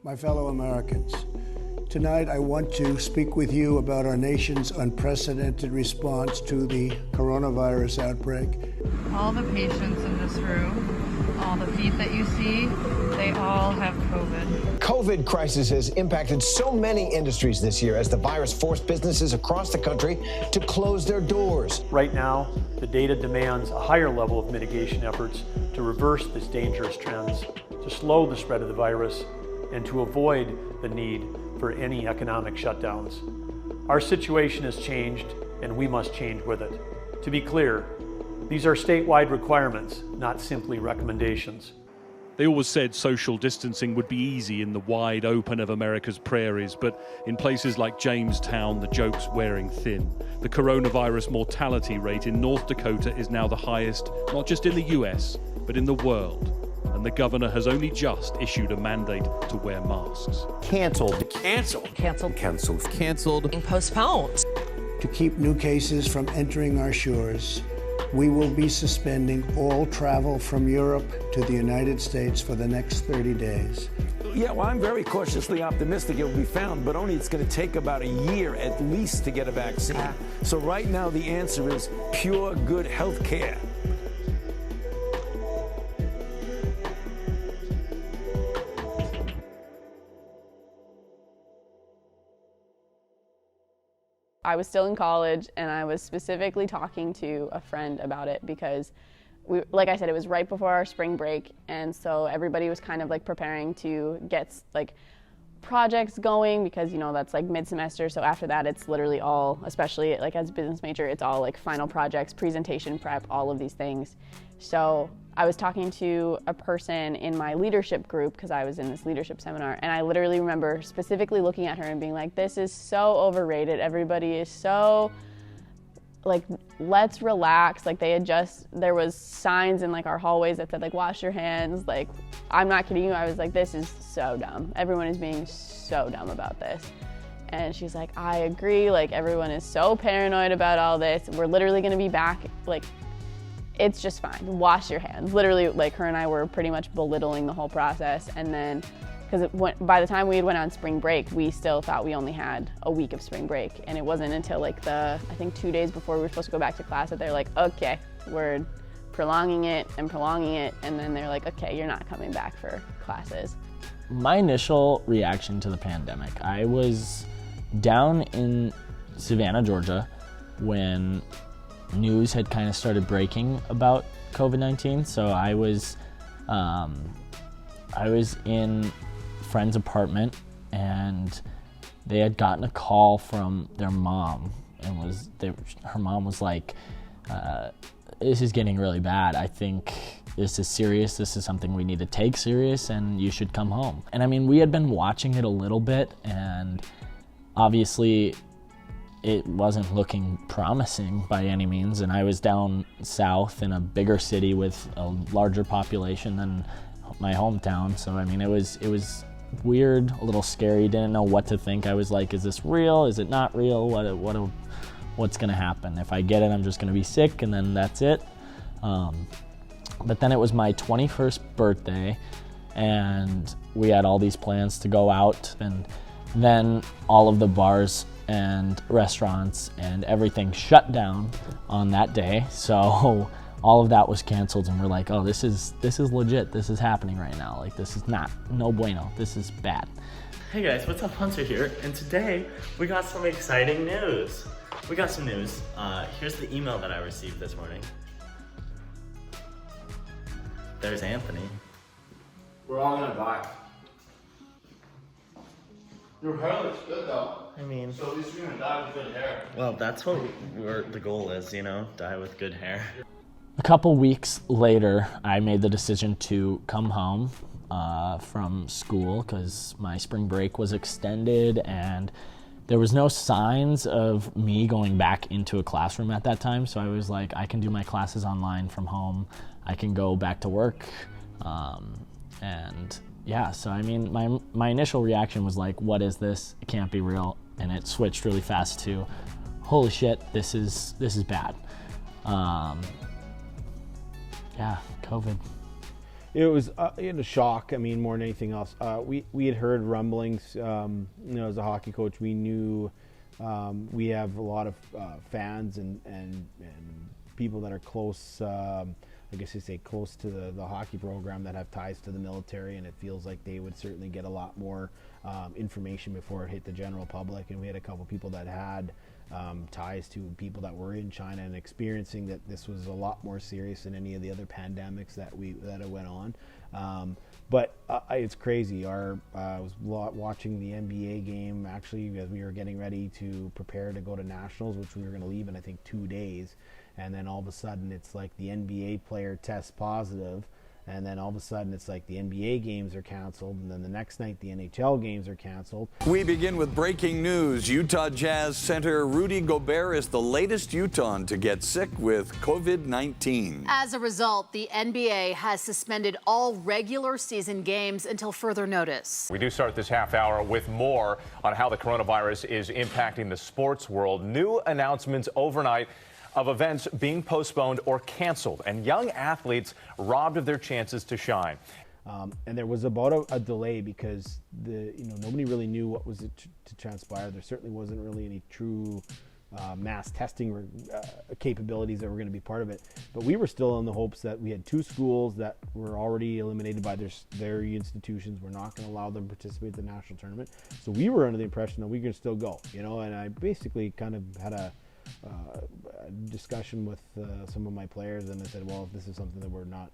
my fellow Americans. Tonight, I want to speak with you about our nation's unprecedented response to the coronavirus outbreak. All the patients in this room, all the feet that you see, they all have COVID. COVID crisis has impacted so many industries this year as the virus forced businesses across the country to close their doors. Right now, the data demands a higher level of mitigation efforts to reverse these dangerous trends, to slow the spread of the virus, and to avoid the need for any economic shutdowns. Our situation has changed, and we must change with it. To be clear, these are statewide requirements, not simply recommendations. They always said social distancing would be easy in the wide open of America's prairies, but in places like Jamestown, the joke's wearing thin. The coronavirus mortality rate in North Dakota is now the highest, not just in the US, but in the world. And the governor has only just issued a mandate to wear masks. Canceled. Canceled. Canceled. Canceled. Canceled. Postponed. To keep new cases from entering our shores, we will be suspending all travel from Europe to the United States for the next 30 days. Yeah, well, I'm very cautiously optimistic it will be found, but only it's going to take about a year at least to get a vaccine. So right now the answer is pure good health care. I was still in college, and I was specifically talking to a friend about it because, like I said, it was right before our spring break, and so everybody was kind of like preparing to get like projects going because, you know, that's like mid-semester, so after that it's literally all, especially like as a business major, it's all like final projects, presentation prep, all of these things. So I was talking to a person in my leadership group because I was in this leadership seminar, and I literally remember specifically looking at her and being like, this is so overrated. Everybody is so, like, let's relax. Like, there was signs in like our hallways that said like, wash your hands. Like, I'm not kidding you. I was like, this is so dumb. Everyone is being so dumb about this. And she's like, I agree. Like, everyone is so paranoid about all this. We're literally going to be back, like, it's just fine. Wash your hands. Literally, like, her and I were pretty much belittling the whole process. And then, because by the time we had went on spring break, we still thought we only had a week of spring break. And it wasn't until like I think 2 days before we were supposed to go back to class that they're like, okay, we're prolonging it. And then they're like, okay, you're not coming back for classes. My initial reaction to the pandemic, I was down in Savannah, Georgia, when news had kind of started breaking about COVID-19. So I was in a friend's apartment, and they had gotten a call from their mom, and her mom was like, this is getting really bad. I think this is serious. This is something we need to take serious, and you should come home. And I mean, we had been watching it a little bit, and obviously it wasn't looking promising by any means. And I was down south in a bigger city with a larger population than my hometown. So, I mean, it was weird, a little scary, didn't know what to think. I was like, is this real? Is it not real? What's gonna happen? If I get it, I'm just gonna be sick, and then that's it. But then it was my 21st birthday, and we had all these plans to go out, and then all of the bars and restaurants and everything shut down on that day. So all of that was canceled, and we're like, oh, this is legit. This is happening right now. Like, this is no bueno. This is bad. Hey guys, what's up? Hunter here, and today we got some exciting news. We got some news. Here's the email that I received this morning. There's Anthony. We're all gonna die. Your hair looks good though. I mean, so at least you're gonna die with good hair. Well, that's what the goal is, you know, die with good hair. A couple weeks later, I made the decision to come home from school because my spring break was extended, and there was no signs of me going back into a classroom at that time. So I was like, I can do my classes online from home. I can go back to work. And yeah, so I mean, my initial reaction was like, what is this? It can't be real. And it switched really fast to, holy shit, this is bad. Yeah, COVID. It was in a shock. I mean, more than anything else. We had heard rumblings. As a hockey coach, we knew we have a lot of fans and people that are close. I guess you say close to the hockey program that have ties to the military, and it feels like they would certainly get a lot more information before it hit the general public. And we had a couple people that had ties to people that were in China and experiencing that this was a lot more serious than any of the other pandemics that went on. But it's crazy. I was watching the NBA game actually as we were getting ready to prepare to go to nationals, which we were going to leave in I think 2 days. And then all of a sudden it's like the NBA player tests positive, and then all of a sudden it's like the NBA games are canceled, and then the next night the NHL games are canceled. We begin with breaking news. Utah Jazz center Rudy Gobert is the latest Utahn to get sick with COVID-19. As a result, the NBA has suspended all regular season games until further notice. We do start this half hour with more on how the coronavirus is impacting the sports world. New announcements overnight of events being postponed or canceled, and young athletes robbed of their chances to shine. And there was about a delay because nobody really knew what was to transpire. There certainly wasn't really any true mass testing capabilities that were going to be part of it. But we were still in the hopes that we had 2 schools that were already eliminated by their institutions. We're not going to allow them to participate in the national tournament. So we were under the impression that we could still go, and I basically kind of had a discussion with some of my players, and I said, well, if this is something that we're not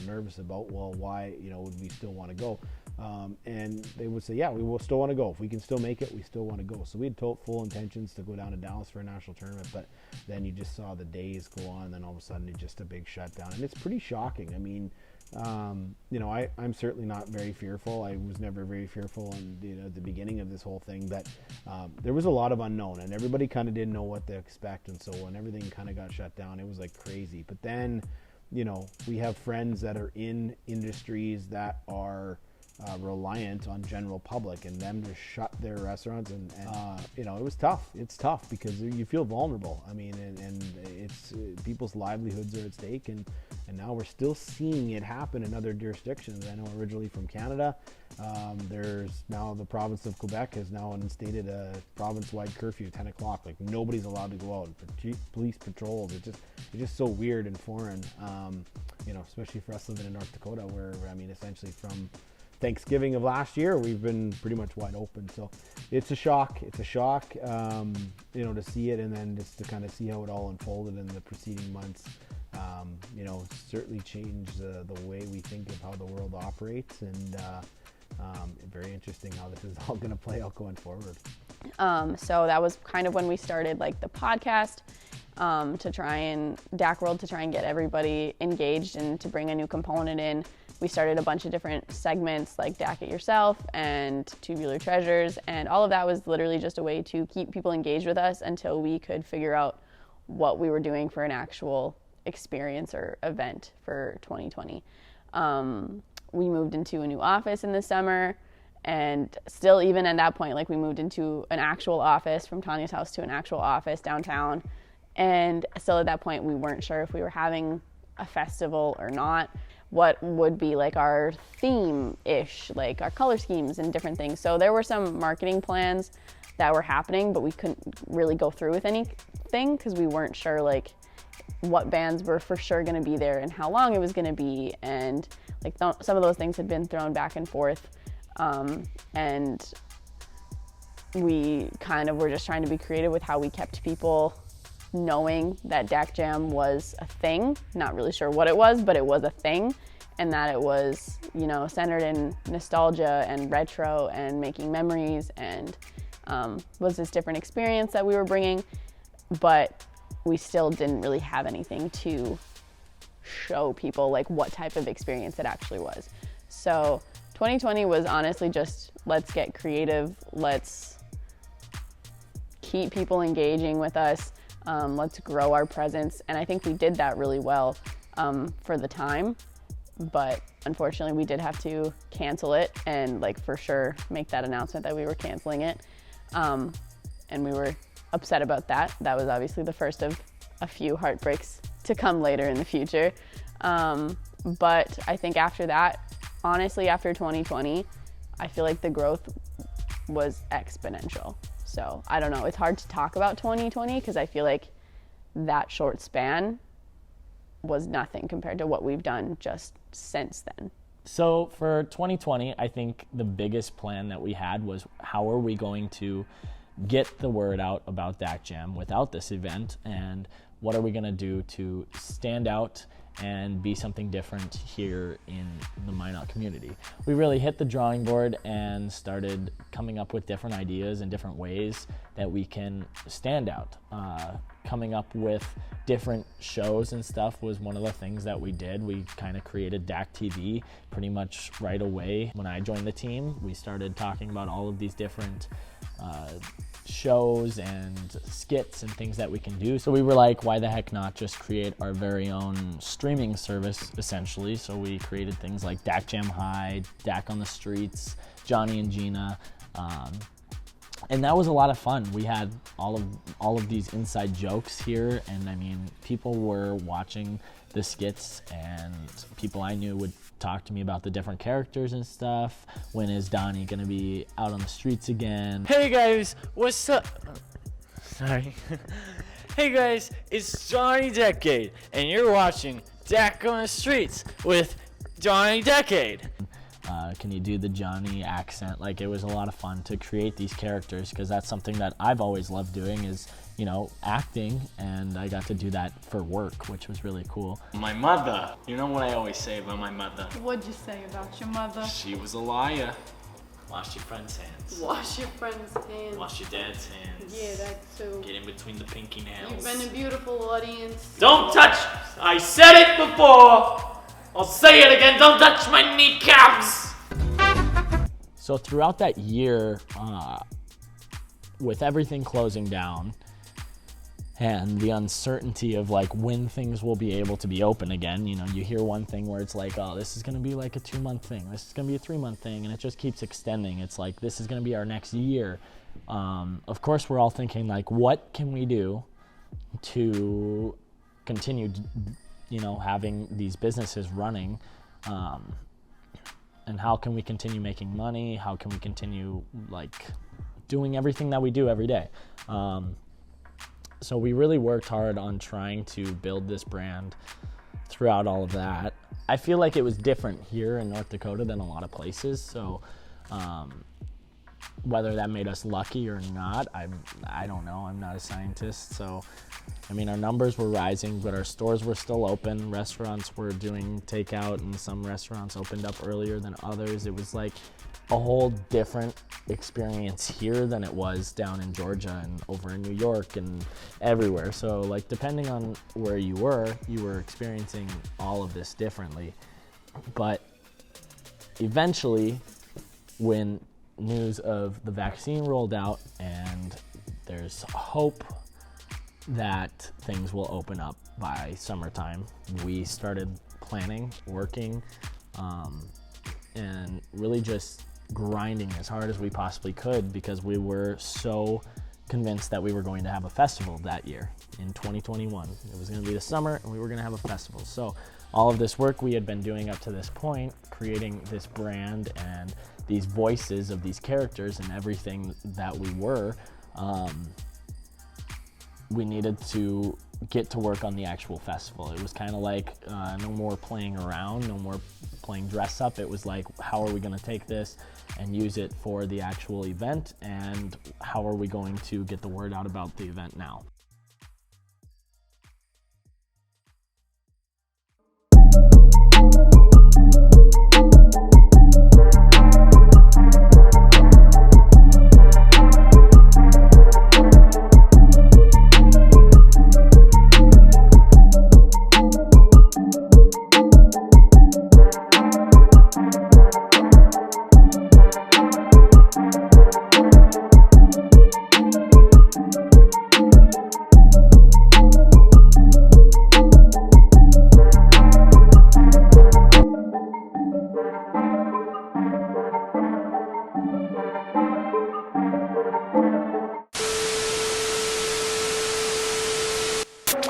nervous about, well, why would we still want to go? And they would say, yeah, we will still want to go. If we can still make it, we still want to go. So we had full intentions to go down to Dallas for a national tournament, but then you just saw the days go on, and then all of a sudden it's just a big shutdown, and it's pretty shocking. I mean, I'm certainly not very fearful. I was never very fearful at the beginning of this whole thing, but there was a lot of unknown, and everybody kind of didn't know what to expect. And so when everything kind of got shut down, it was like crazy. But then, we have friends that are in industries that are reliant on general public, and them to shut their restaurants and it was tough. It's tough because you feel vulnerable. I mean, and it's people's livelihoods are at stake, and now we're still seeing it happen in other jurisdictions. I know originally from Canada, there's now the province of Quebec has now instated a province-wide curfew at 10 o'clock. Like nobody's allowed to go out, and police patrols. It's just so weird and foreign, especially for us living in North Dakota, where essentially from Thanksgiving of last year, we've been pretty much wide open. So it's a shock. It's a shock, to see it, and then just to kind of see how it all unfolded in the preceding months. Certainly changed the way we think of how the world operates, and very interesting how this is all going to play out going forward. So that was kind of when we started the podcast to try and Dak World to try and get everybody engaged and to bring a new component in. We started a bunch of different segments like Dak It Yourself and Tubular Treasures, and all of that was literally just a way to keep people engaged with us until we could figure out what we were doing for an actual experience or event for 2020. We moved into a new office in the summer, and still even at that point, we moved into an actual office from Tanya's house to an actual office downtown, and still at that point we weren't sure if we were having a festival or not. What would be our theme-ish, our color schemes and different things. So there were some marketing plans that were happening, but we couldn't really go through with anything because we weren't sure what bands were for sure going to be there and how long it was going to be, and some of those things had been thrown back and forth, and we kind of were just trying to be creative with how we kept people knowing that Dak Jam was a thing. Not really sure what it was, but it was a thing, and that it was centered in nostalgia and retro and making memories, and was this different experience that we were bringing, but we still didn't really have anything to show people what type of experience it actually was. So 2020 was honestly just, let's get creative, let's keep people engaging with us, let's grow our presence, and I think we did that really well for the time, but unfortunately we did have to cancel it and for sure make that announcement that we were canceling it, and we were upset about that. That was obviously the first of a few heartbreaks to come later in the future. But I think after that, honestly, after 2020, I feel like the growth was exponential. So I don't know, it's hard to talk about 2020 because I feel like that short span was nothing compared to what we've done just since then. So for 2020, I think the biggest plan that we had was how are we going to get the word out about Dak Jam without this event, and what are we going to do to stand out and be something different here in the Minot community. We really hit the drawing board and started coming up with different ideas and different ways that we can stand out. Coming up with different shows and stuff was one of the things that we did. We kind of created DAKtv pretty much right away. When I joined the team, we started talking about all of these different shows and skits and things that we can do. So we were like, why the heck not just create our very own streaming service, essentially. So we created things like Dak Jam High, Dak on the Streets, Jonny and Gina, and that was a lot of fun. We had all of these inside jokes here, and I mean, people were watching the skits, and people I knew would talk to me about the different characters and stuff. When is Donnie gonna be out on the streets again? Hey guys, what's up? Sorry. Hey guys, it's Johnny Decade, and you're watching Dak on the Streets with Johnny Decade. Can you do the Johnny accent? Like, it was a lot of fun to create these characters, because that's something that I've always loved doing is, you know, acting, and I got to do that for work, which was really cool. My mother, you know what I always say about my mother? What'd you say about your mother? She was a liar. Wash your friend's hands. Wash your friend's hands. Wash your dad's hands. Yeah, that too. Get in between the pinky nails. You've been a beautiful audience. Don't touch! I said it before! I'll say it again, don't touch my kneecaps! So throughout that year, with everything closing down and the uncertainty of like when things will be able to be open again, you know, you hear one thing where it's like, oh, this is going to be like a 2-month thing, this is going to be a 3-month thing, and it just keeps extending. It's like, this is going to be our next year. Of course, we're all thinking like, what can we do to continue, you know, having these businesses running? And how can we continue making money? How can we continue like doing everything that we do every day? So we really worked hard on trying to build this brand throughout all of that. I feel like it was different here in North Dakota than a lot of places. So whether that made us lucky or not, I don't know. I'm not a scientist. So, I mean, our numbers were rising, but our stores were still open. Restaurants were doing takeout, and some restaurants opened up earlier than others. It was like a whole different experience here than it was down in Georgia and over in New York and everywhere. So, like, depending on where you were experiencing all of this differently. But eventually, when news of the vaccine rolled out and there's hope that things will open up by summertime, we started planning, working, and really just grinding as hard as we possibly could, because we were so convinced that we were going to have a festival that year in 2021. It was going to be the summer and we were going to have a festival. So all of this work we had been doing up to this point, creating this brand and these voices of these characters and everything that we were, we needed to get to work on the actual festival. It was kind of like no more playing around, no more playing dress up. It was like, how are we going to take this and use it for the actual event, and how are we going to get the word out about the event now?